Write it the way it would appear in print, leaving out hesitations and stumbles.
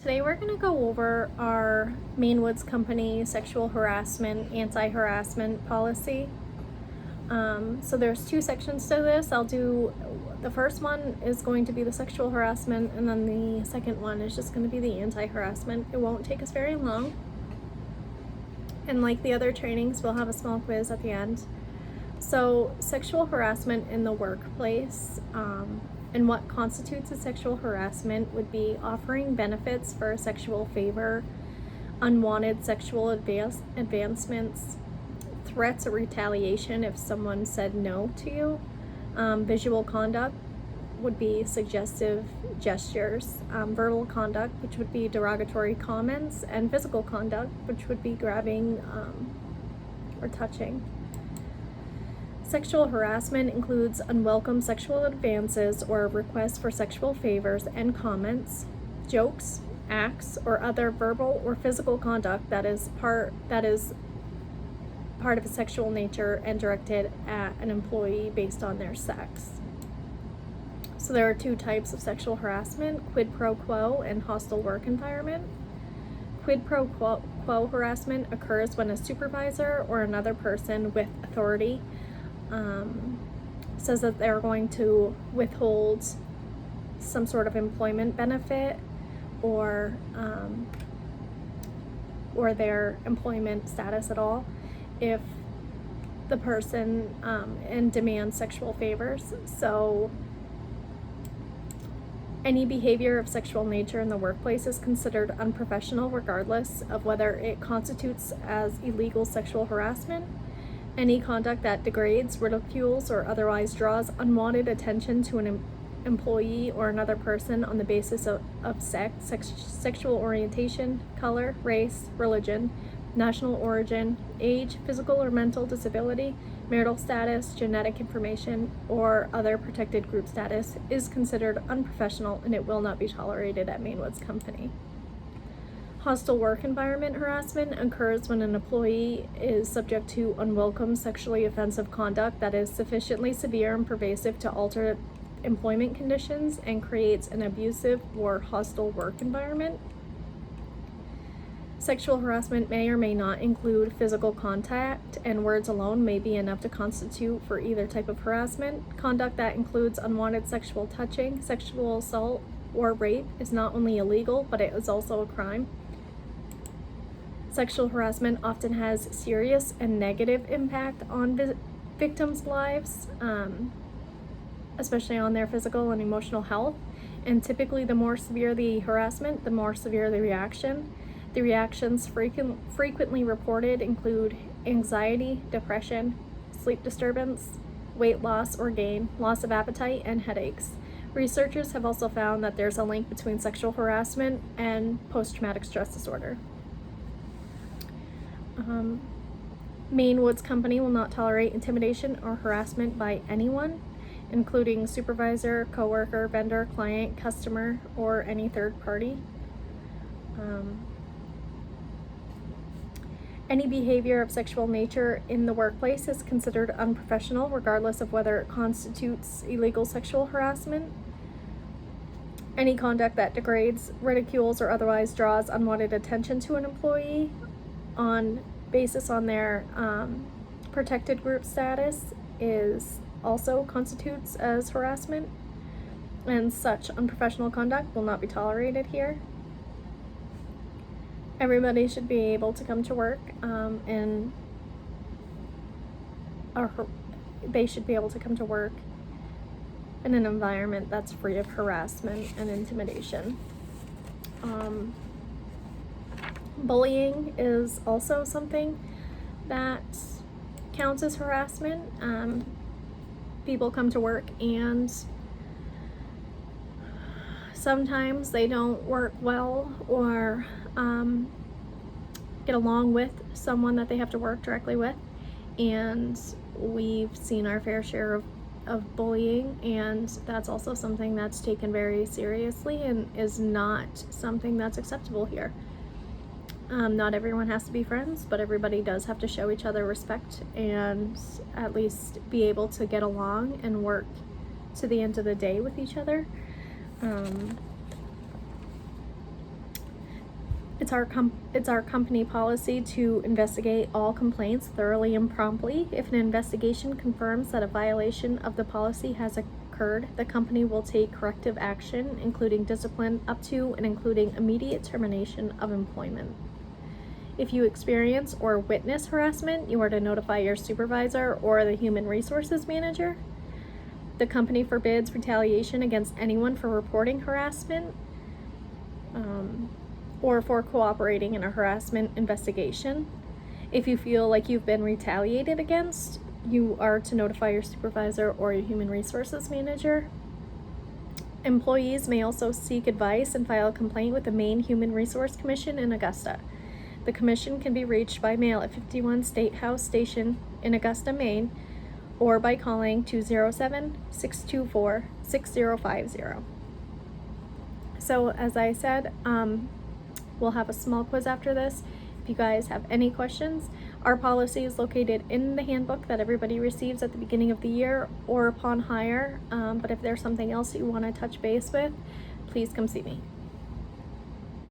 Today we're going to go over our Maine Woods Company sexual harassment, anti-harassment policy. So there's two sections to this. The first one is going to be the sexual harassment, and then the second one is just going to be the anti-harassment. It won't take us very long. And like the other trainings, we'll have a small quiz at the end. So sexual harassment in the workplace, and what constitutes a sexual harassment would be offering benefits for a sexual favor, unwanted sexual advancements, threats or retaliation if someone said no to you. Visual conduct would be suggestive gestures, verbal conduct, which would be derogatory comments, and physical conduct, which would be grabbing or touching. Sexual harassment includes unwelcome sexual advances or requests for sexual favors and comments, jokes, acts, or other verbal or physical conduct that is part of a sexual nature and directed at an employee based on their sex. So there are two types of sexual harassment: quid pro quo and hostile work environment. Quid pro quo harassment occurs when a supervisor or another person with authority says that they're going to withhold some sort of employment benefit or their employment status at all if the person and demands sexual favors. So any behavior of sexual nature in the workplace is considered unprofessional regardless of whether it constitutes as illegal sexual harassment. Any conduct that degrades, ridicules, or otherwise draws unwanted attention to an employee or another person on the basis of sex, sexual orientation, color, race, religion, national origin, age, physical or mental disability, marital status, genetic information, or other protected group status is considered unprofessional, and it will not be tolerated at Maine Woods Company. Hostile work environment harassment occurs when an employee is subject to unwelcome sexually offensive conduct that is sufficiently severe and pervasive to alter employment conditions and creates an abusive or hostile work environment. Sexual harassment may or may not include physical contact, and words alone may be enough to constitute for either type of harassment. Conduct that includes unwanted sexual touching, sexual assault, or rape is not only illegal, but it is also a crime. Sexual harassment often has serious and negative impact on victims' lives, especially on their physical and emotional health. And typically, the more severe the harassment, the more severe the reaction. The reactions frequently reported include anxiety, depression, sleep disturbance, weight loss or gain, loss of appetite, and headaches. Researchers have also found that there's a link between sexual harassment and post-traumatic stress disorder. Maine Woods Company will not tolerate intimidation or harassment by anyone, including supervisor, coworker, vendor, client, customer, or any third party. Any behavior of sexual nature in the workplace is considered unprofessional, regardless of whether it constitutes illegal sexual harassment. Any conduct that degrades, ridicules, or otherwise draws unwanted attention to an employee on their protected group status is also constitutes as harassment, and such unprofessional conduct will not be tolerated here. Everybody should be able to come to work, they should be able to come to work in an environment that's free of harassment and intimidation. Bullying is also something that counts as harassment. People come to work and sometimes they don't work well or get along with someone that they have to work directly with, and we've seen our fair share of bullying, and that's also something that's taken very seriously and is not something that's acceptable here. Not everyone has to be friends, but everybody does have to show each other respect and at least be able to get along and work to the end of the day with each other. It's our company policy to investigate all complaints thoroughly and promptly. If an investigation confirms that a violation of the policy has occurred, the company will take corrective action, including discipline, up to and including immediate termination of employment. If you experience or witness harassment, you are to notify your supervisor or the human resources manager. The company forbids retaliation against anyone for reporting harassment or for cooperating in a harassment investigation. If you feel like you've been retaliated against, you are to notify your supervisor or your human resources manager. Employees may also seek advice and file a complaint with the Maine Human Resource Commission in Augusta. The commission can be reached by mail at 51 State House Station in Augusta, Maine, or by calling 207-624-6050. So as I said, we'll have a small quiz after this. If you guys have any questions, our policy is located in the handbook that everybody receives at the beginning of the year or upon hire. But if there's something else you want to touch base with, please come see me.